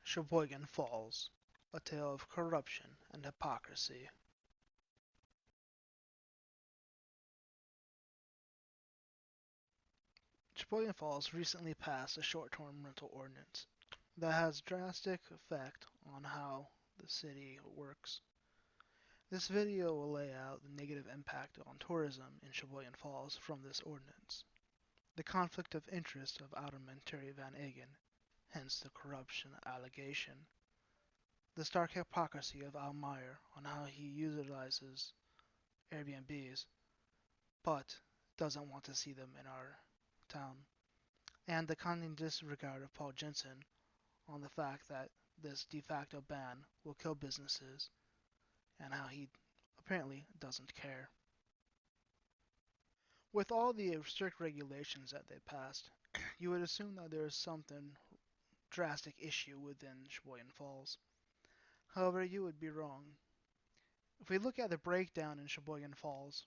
Sheboygan Falls, a tale of corruption and hypocrisy. Sheboygan Falls recently passed a short-term rental ordinance that has drastic effect on how the city works. This video will lay out the negative impact on tourism in Sheboygan Falls from this ordinance, the conflict of interest of Alderman Terry Van Engen, hence the corruption allegation, the stark hypocrisy of Al Meyer on how he utilizes Airbnbs but doesn't want to see them in our town, and the condemned disregard of Paul Jensen on the fact that this de facto ban will kill businesses and how he apparently doesn't care. With all the strict regulations that they passed, you would assume that there is something drastic issue within Sheboygan Falls. However, you would be wrong. If we look at the breakdown in Sheboygan Falls,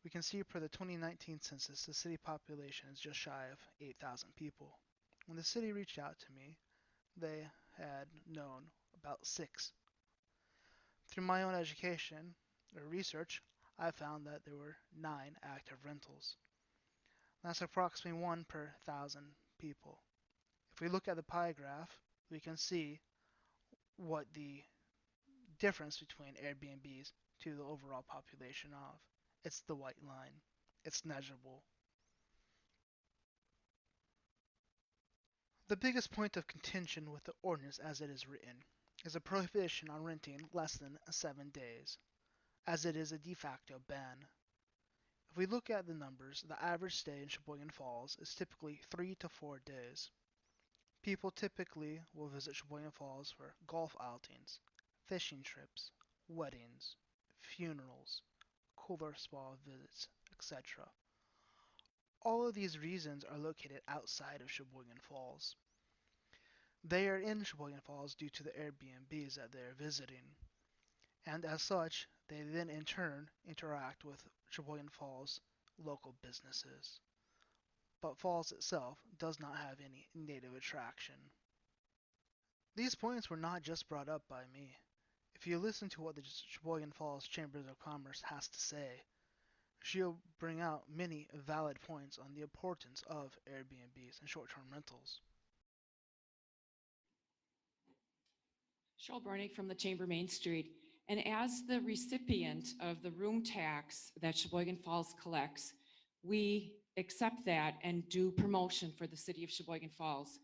we can see per the 2019 census, the city population is just shy of 8,000 people. When the city reached out to me, they had known about 6. Through my own education or research, I found that there were 9 active rentals. That's approximately 1 per 1,000 people. If we look at the pie graph, we can see what the difference between Airbnbs to the overall population of. It's the white line. It's measurable. The biggest point of contention with the ordinance as it is written is a prohibition on renting less than 7 days, as it is a de facto ban. If we look at the numbers, the average stay in Sheboygan Falls is typically 3 to 4 days. People typically will visit Sheboygan Falls for golf outings, fishing trips, weddings, funerals, cooler spa visits, etc. All of these reasons are located outside of Sheboygan Falls. They are in Sheboygan Falls due to the Airbnbs that they are visiting, and as such, they then in turn interact with Sheboygan Falls local businesses. But Falls itself does not have any native attraction. These points were not just brought up by me. If you listen to what the Sheboygan Falls Chamber of Commerce has to say, she'll bring out many valid points on the importance of Airbnbs and short-term rentals. Cheryl Bornick from the Chamber Main Street. And as the recipient of the room tax that Sheboygan Falls collects, we accept that and do promotion for the city of Sheboygan Falls.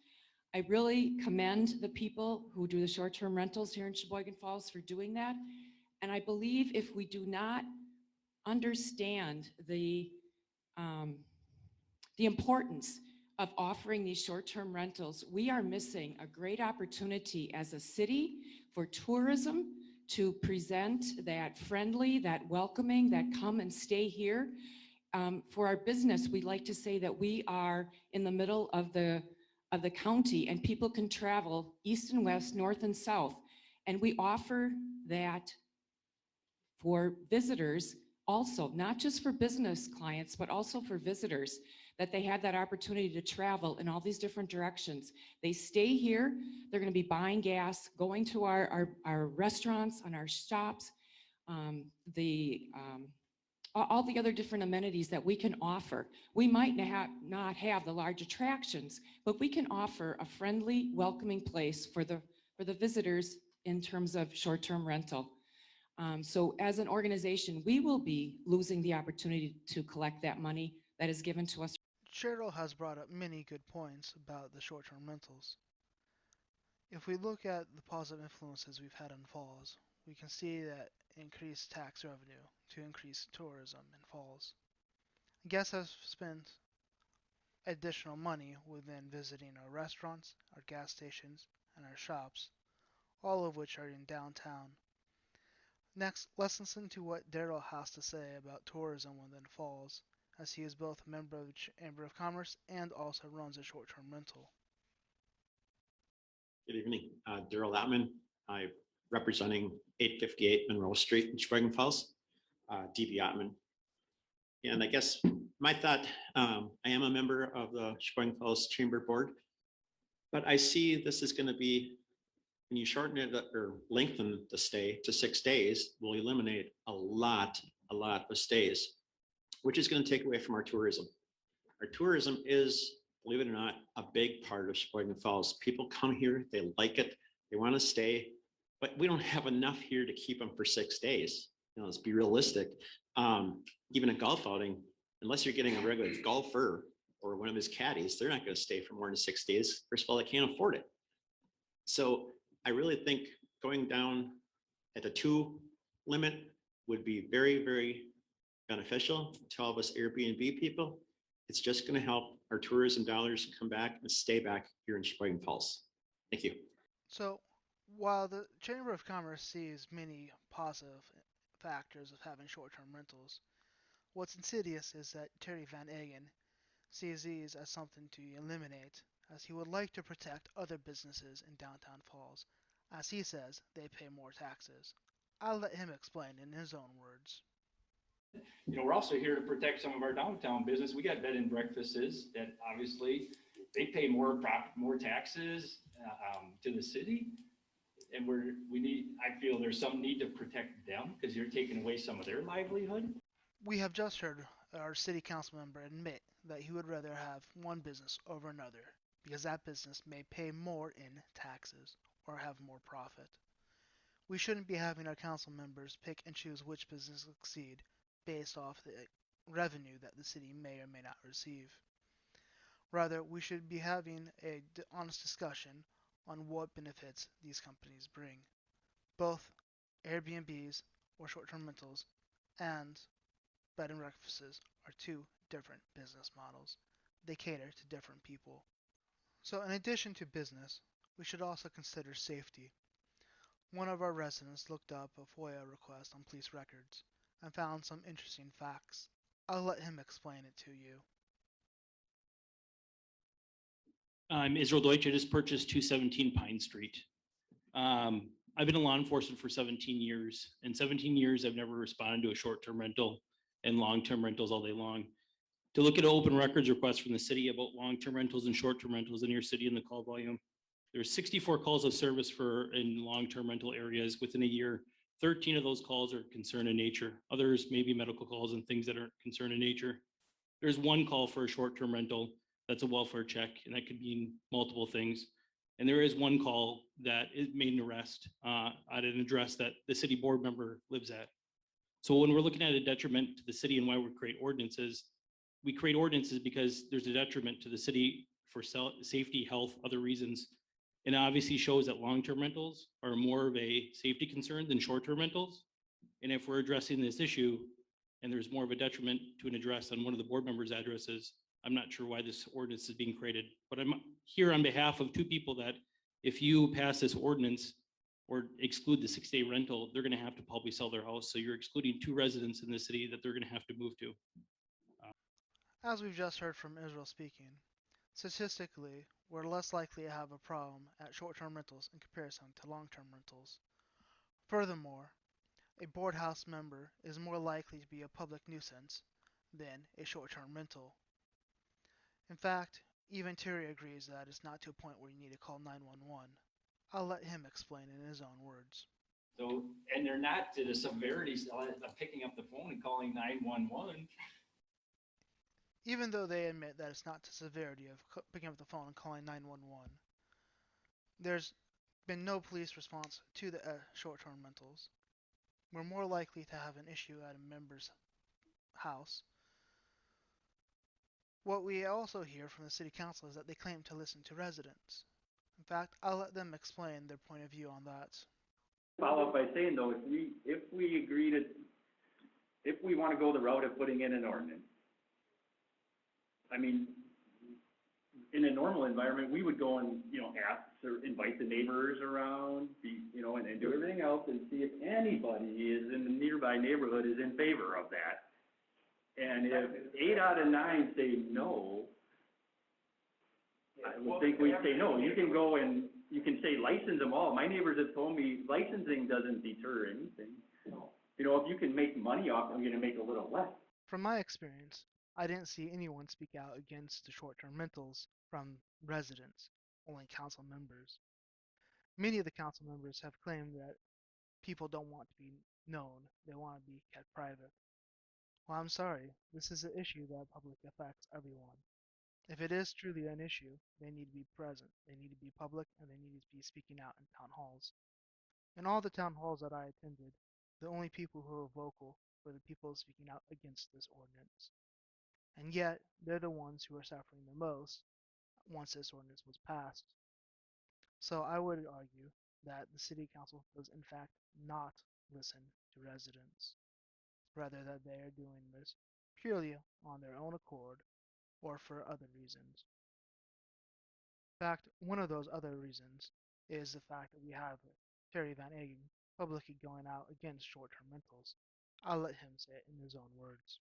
I really commend the people who do the short-term rentals here in Sheboygan Falls for doing that. And I believe if we do not understand the importance of offering these short-term rentals, we are missing a great opportunity as a city for tourism to present that friendly, that welcoming, that come and stay here. For our business, we like to say that we are in the middle of the county and people can travel east and west, north and south. And we offer that for visitors also, not just for business clients, but also for visitors, that they have that opportunity to travel in all these different directions. They stay here, they're gonna be buying gas, going to our restaurants and our shops, all the other different amenities that we can offer. We might not have the large attractions, but we can offer a friendly, welcoming place for the visitors in terms of short-term rental. So as an organization, we will be losing the opportunity to collect that money that is given to us. Cheryl has brought up many good points about the short-term rentals. If we look at the positive influences we've had in Falls, we can see that increased tax revenue to increase tourism in Falls. Guests have spent additional money within visiting our restaurants, our gas stations, and our shops, all of which are in downtown. Next, let's listen to what Daryl has to say about tourism within Falls, as he is both a member of the Chamber of Commerce and also runs a short-term rental. Good evening, Daryl Latman. I'm representing 858 Monroe Street in Sheboygan Falls, DB Ottman. And I guess my thought, I am a member of the Sheboygan Falls Chamber Board, but I see this is going to be and you shorten it or lengthen the stay to 6 days, will eliminate a lot of stays, which is going to take away from our tourism. Our tourism is, believe it or not, a big part of Sheboygan Falls. People come here, they like it, they want to stay, but we don't have enough here to keep them for 6 days. Let's be realistic. Even a golf outing, unless you're getting a regular golfer or one of his caddies, they're not going to stay for more than 6 days. First of all, they can't afford it. So I really think going down at the 2 limit would be very, very beneficial to all of us Airbnb people. It's just going to help our tourism dollars come back and stay back here in Sheboygan Falls. Thank you. So, while the Chamber of Commerce sees many positive factors of having short-term rentals, what's insidious is that Terry Van Engen sees these as something to eliminate, as he would like to protect other businesses in downtown Falls. As he says, they pay more taxes. I'll let him explain in his own words. We're also here to protect some of our downtown business. We got bed and breakfasts that obviously they pay more taxes to the city, and I feel there's some need to protect them because you're taking away some of their livelihood. We have just heard our city council member admit that he would rather have one business over another because that business may pay more in taxes or have more profit. We shouldn't be having our council members pick and choose which business succeed based off the revenue that the city may or may not receive. Rather, we should be having a honest discussion on what benefits these companies bring. Both Airbnbs or short-term rentals and bed and breakfasts are two different business models. They cater to different people. So in addition to business, we should also consider safety. One of our residents looked up a FOIA request on police records and found some interesting facts. I'll let him explain it to you. I'm Israel Deutsch. I just purchased 217 Pine Street. I've been in law enforcement for 17 years. In 17 years, I've never responded to a short-term rental and long-term rentals all day long. To look at an open records request from the city about long-term rentals and short-term rentals in your city in the call volume, there's 64 calls of service in long-term rental areas within a year. 13 of those calls are concern in nature. Others may be medical calls and things that aren't concern in nature. There's one call for a short-term rental that's a welfare check, and that could mean multiple things. And there is one call that is made an arrest at an address that the city board member lives at. So when we're looking at a detriment to the city and why we create ordinances because there's a detriment to the city for safety, health, other reasons. And it obviously shows that long-term rentals are more of a safety concern than short-term rentals. And if we're addressing this issue and there's more of a detriment to an address on one of the board members' addresses, I'm not sure why this ordinance is being created. But I'm here on behalf of two people that if you pass this ordinance or exclude the 6-day rental, they're going to have to probably sell their house. So you're excluding 2 residents in the city that they're going to have to move to. As we've just heard from Israel speaking, statistically, we're less likely to have a problem at short-term rentals in comparison to long-term rentals. Furthermore, a board house member is more likely to be a public nuisance than a short-term rental. In fact, even Terry agrees that it's not to a point where you need to call 911. I'll let him explain in his own words. So, and they're not to the severity of picking up the phone and calling 911. Even though they admit that it's not to severity of picking up the phone and calling 911, there's been no police response to the short-term rentals. We're more likely to have an issue at a member's house. What we also hear from the city council is that they claim to listen to residents. In fact, I'll let them explain their point of view on that. Follow up by saying though, if we want to go the route of putting in an ordinance, I mean, in a normal environment, we would go and, ask or invite the neighbors around, and do everything else and see if anybody is in the nearby neighborhood is in favor of that. And if 8 out of 9 say no, I would think we'd say no. You can go and you can say license them all. My neighbors have told me licensing doesn't deter anything. If you can make money off it, I'm going to make a little less. From my experience, I didn't see anyone speak out against the short-term rentals from residents, only council members. Many of the council members have claimed that people don't want to be known, they want to be kept private. Well, I'm sorry, this is an issue that public affects everyone. If it is truly an issue, they need to be present, they need to be public, and they need to be speaking out in town halls. In all the town halls that I attended, the only people who were vocal were the people speaking out against this ordinance. And yet, they're the ones who are suffering the most once this ordinance was passed. So I would argue that the city council does in fact not listen to residents, rather that they are doing this purely on their own accord or for other reasons. In fact, one of those other reasons is the fact that we have Terry Van Engen publicly going out against short-term rentals. I'll let him say it in his own words.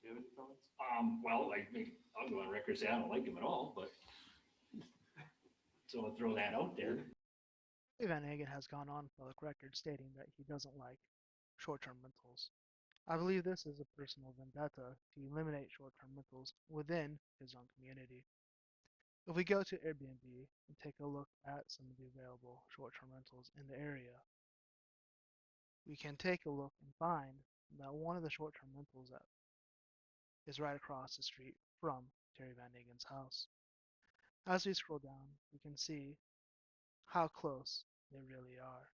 Do you have any thoughts? Well, I'll go on record and say I don't like him at all, but so I'll throw that out there. Terry Van Engen has gone on public record stating that he doesn't like short-term rentals. I believe this is a personal vendetta to eliminate short-term rentals within his own community. If we go to Airbnb and take a look at some of the available short-term rentals in the area, we can take a look and find that one of the short-term rentals that is right across the street from Terry Van Engen's house. As we scroll down, we can see how close they really are.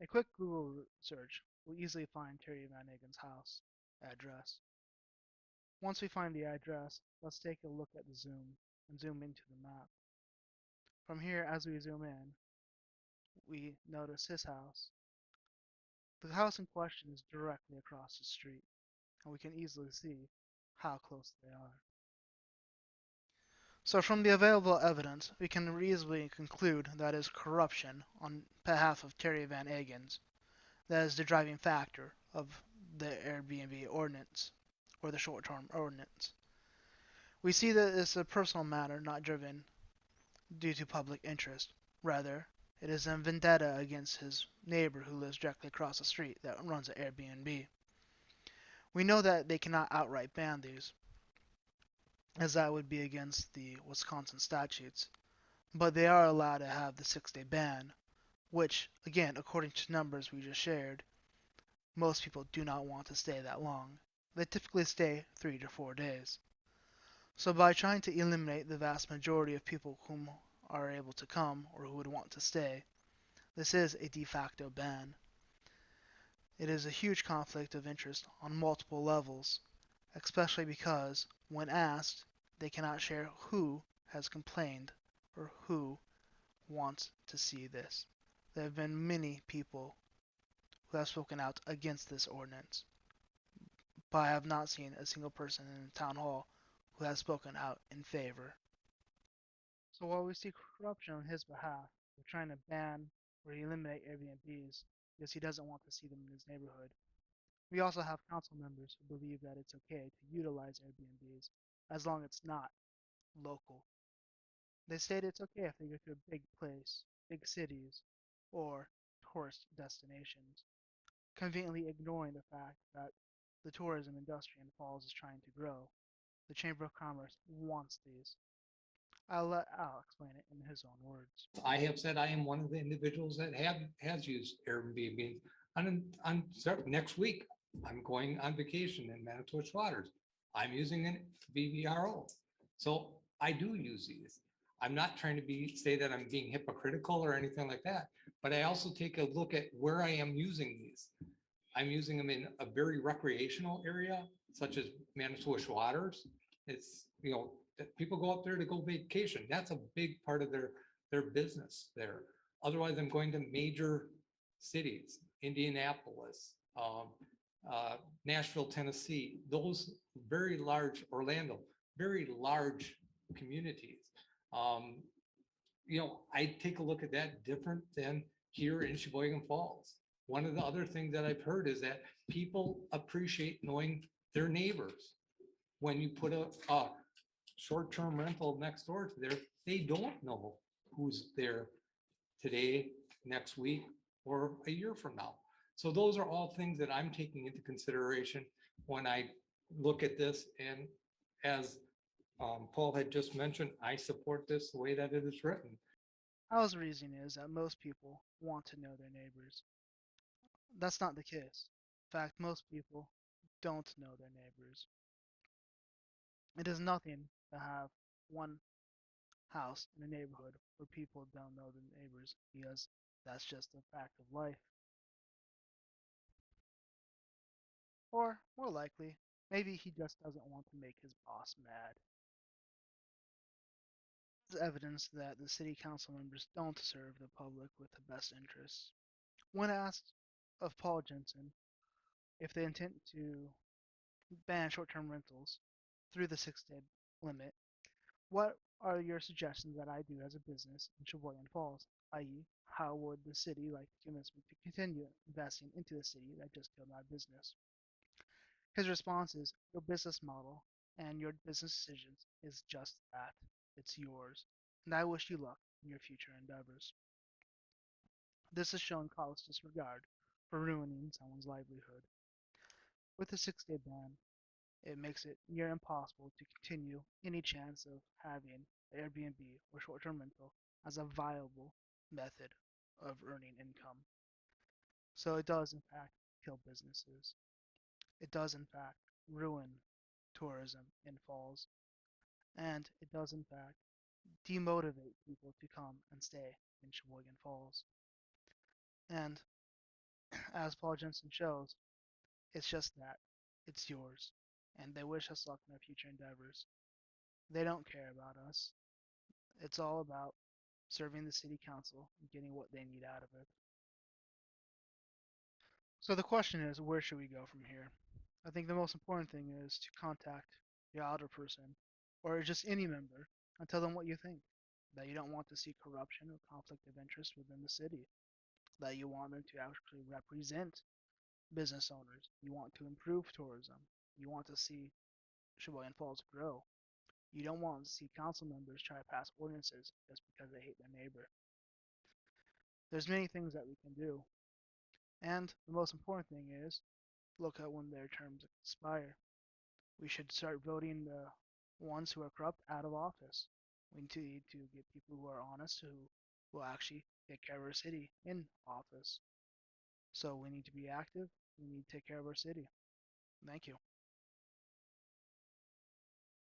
A quick Google search will easily find Terry Van Engen's house address. Once we find the address, let's take a look at the zoom and zoom into the map. From here, as we zoom in, we notice his house. The house in question is directly across the street, and we can easily see how close they are. So from the available evidence, we can reasonably conclude that it is corruption on behalf of Terry Van Engen's that is the driving factor of the Airbnb ordinance, or the short-term ordinance. We see that it's a personal matter not driven due to public interest. Rather, it is a vendetta against his neighbor who lives directly across the street that runs an Airbnb. We know that they cannot outright ban these, as that would be against the Wisconsin statutes, but they are allowed to have the 6-day ban, which, again, according to numbers we just shared, most people do not want to stay that long. They typically stay 3 to 4 days. So by trying to eliminate the vast majority of people whom are able to come or who would want to stay, this is a de facto ban. It is a huge conflict of interest on multiple levels, especially because, when asked, they cannot share who has complained or who wants to see this. There have been many people who have spoken out against this ordinance, but I have not seen a single person in the town hall who has spoken out in favor. So while we see corruption on his behalf, we're trying to ban or eliminate Airbnbs because he doesn't want to see them in his neighborhood. We also have council members who believe that it's okay to utilize Airbnbs as long as it's not local. They state it's okay if they go to a big place, big cities, or tourist destinations, conveniently ignoring the fact that the tourism industry in Falls is trying to grow. The Chamber of Commerce wants these. I'll let Al explain it in his own words. I have said I am one of the individuals that has used Airbnb. Next week, I'm going on vacation in Manitowoc Waters. I'm using an VVRO. So I do use these. I'm not trying to say that I'm being hypocritical or anything like that, but I also take a look at where I am using these. I'm using them in a very recreational area, such as Manitowoc Waters. It's, that people go up there to go vacation. That's a big part of their business there. Otherwise, I'm going to major cities, Indianapolis, Nashville, Tennessee, those very large, Orlando, very large communities. I take a look at that different than here in Sheboygan Falls. One of the other things that I've heard is that people appreciate knowing their neighbors. When you put a short-term rental next door to there, they don't know who's there today, next week, or a year from now. So those are all things that I'm taking into consideration when I look at this. And as Paul had just mentioned, I support this the way that it is written. Hal's reasoning is that most people want to know their neighbors. That's not the case. In fact, most people don't know their neighbors. It is nothing to have one house in a neighborhood where people don't know their neighbors because that's just a fact of life. Or, more likely, maybe he just doesn't want to make his boss mad. There's evidence that the city council members don't serve the public with the best interests. When asked of Paul Jensen if they intend to ban short-term rentals through the 6-day limit, what are your suggestions that I do as a business in Sheboygan Falls? I.e., how would the city like to convince me to continue investing into the city that just killed my business? His response is, your business model and your business decisions is just that. It's yours. And I wish you luck in your future endeavors. This is showing callous disregard for ruining someone's livelihood. With the 6-day ban, it makes it near impossible to continue any chance of having Airbnb or short-term rental as a viable method of earning income. So it does in fact kill businesses. It does in fact ruin tourism in Falls, and it does in fact demotivate people to come and stay in Sheboygan Falls. And as Paul Jensen shows, it's just that. It's yours. And they wish us luck in our future endeavors. They don't care about us. It's all about serving the city council and getting what they need out of it. So the question is, where should we go from here? I think the most important thing is to contact your alderperson or just any member and tell them what you think. That you don't want to see corruption or conflict of interest within the city. That you want them to actually represent business owners. You want to improve tourism. You want to see Sheboygan Falls grow. You don't want to see council members try to pass ordinances just because they hate their neighbor. There's many things that we can do. And the most important thing is look at when their terms expire. We should start voting the ones who are corrupt out of office. We need to get people who are honest, who will actually take care of our city in office. So we need to be active. We need to take care of our city. Thank you.